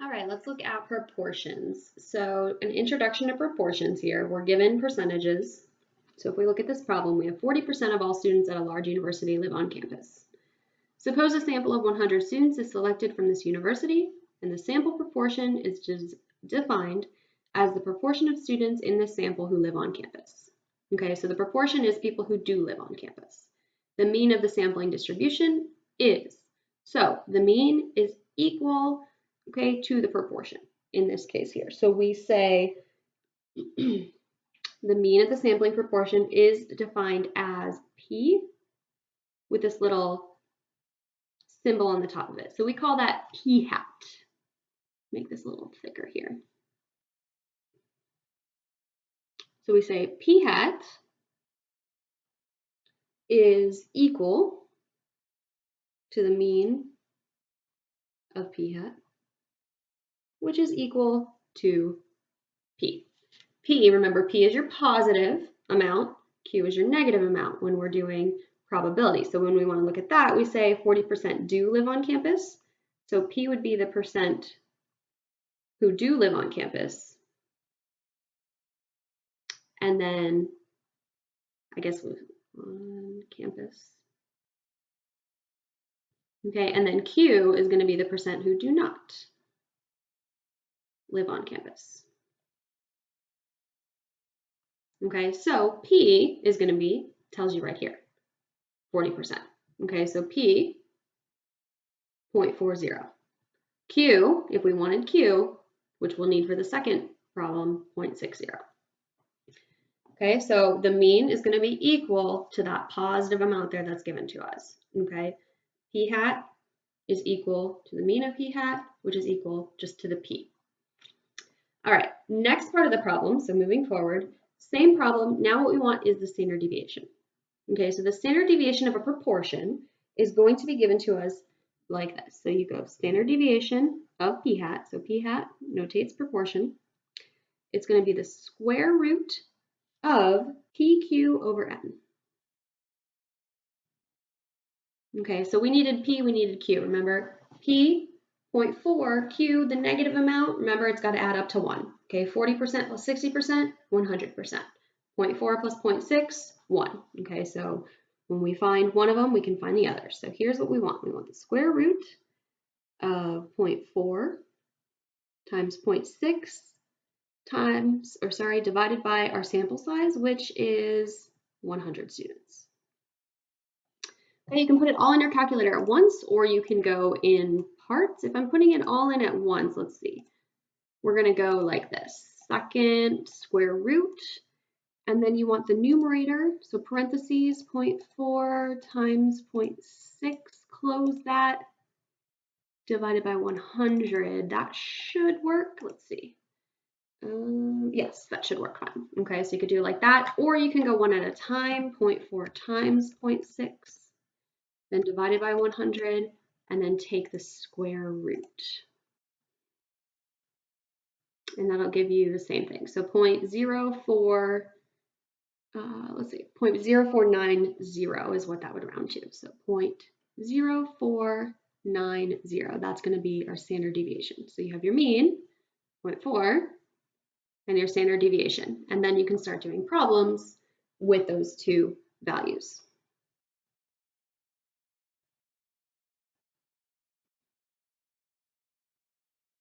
All right, let's look at proportions. So an introduction to proportions here. We're given percentages. So if we look at this problem, we have 40% of all students at a large university live on campus. Suppose a sample of 100 students is selected from this university, and the sample proportion is just defined as the proportion of students in this sample who live on campus. Okay, so the proportion is people who do live on campus. The mean of the sampling distribution is. So the mean is equal, okay, to the proportion in this case here. So we say the mean of the sampling proportion is defined as P with this little symbol on the top of it. So we call that P hat. Make this a little thicker here. So we say P hat is equal to the mean of P hat, which is equal to P. P, remember, P is your positive amount, Q is your negative amount when we're doing probability. So when we want to look at that, we say 40% do live on campus. So P would be the percent who do live on campus. And then, I guess on campus. Okay, and then Q is going to be the percent who do not live on campus. Okay, so P is going to be, tells you right here, 40%. Okay, so P, 0.40. Q, if we wanted Q, which we'll need for the second problem, 0.60. Okay, so the mean is going to be equal to that positive amount there that's given to us. Okay, P hat is equal to the mean of P hat, which is equal just to the P. All right, next part of the problem, so moving forward, same problem, now what we want is the standard deviation. Okay, so the standard deviation of a proportion is going to be given to us like this. So you go standard deviation of P hat, so P hat notates proportion. It's going to be the square root of PQ over N. Okay, so we needed P, we needed Q. Remember, P, 0.4, Q, the negative amount, remember it's got to add up to 1. Okay, 40% plus 60%, 100%. 0.4 plus 0.6, 1. Okay, so when we find one of them, we can find the other. So here's what we want. We want the square root of 0.4 times 0.6 times, divided by our sample size, which is 100 students. Okay, you can put it all in your calculator at once, or you can go in parts. If I'm putting it all in at once, let's see. We're going to go like this. Second square root, and then you want the numerator, so parentheses, 0.4 times 0.6, close that, divided by 100. That should work. Let's see. Yes, that should work fine. Okay, so you could do it like that, or you can go one at a time, 0.4 times 0.6, then divided by 100, and then take the square root. And that'll give you the same thing. So 0.04, let's see, 0.0490 is what that would round to. So 0.0490, that's going to be our standard deviation. So you have your mean, 0.4, and your standard deviation. And then you can start doing problems with those two values.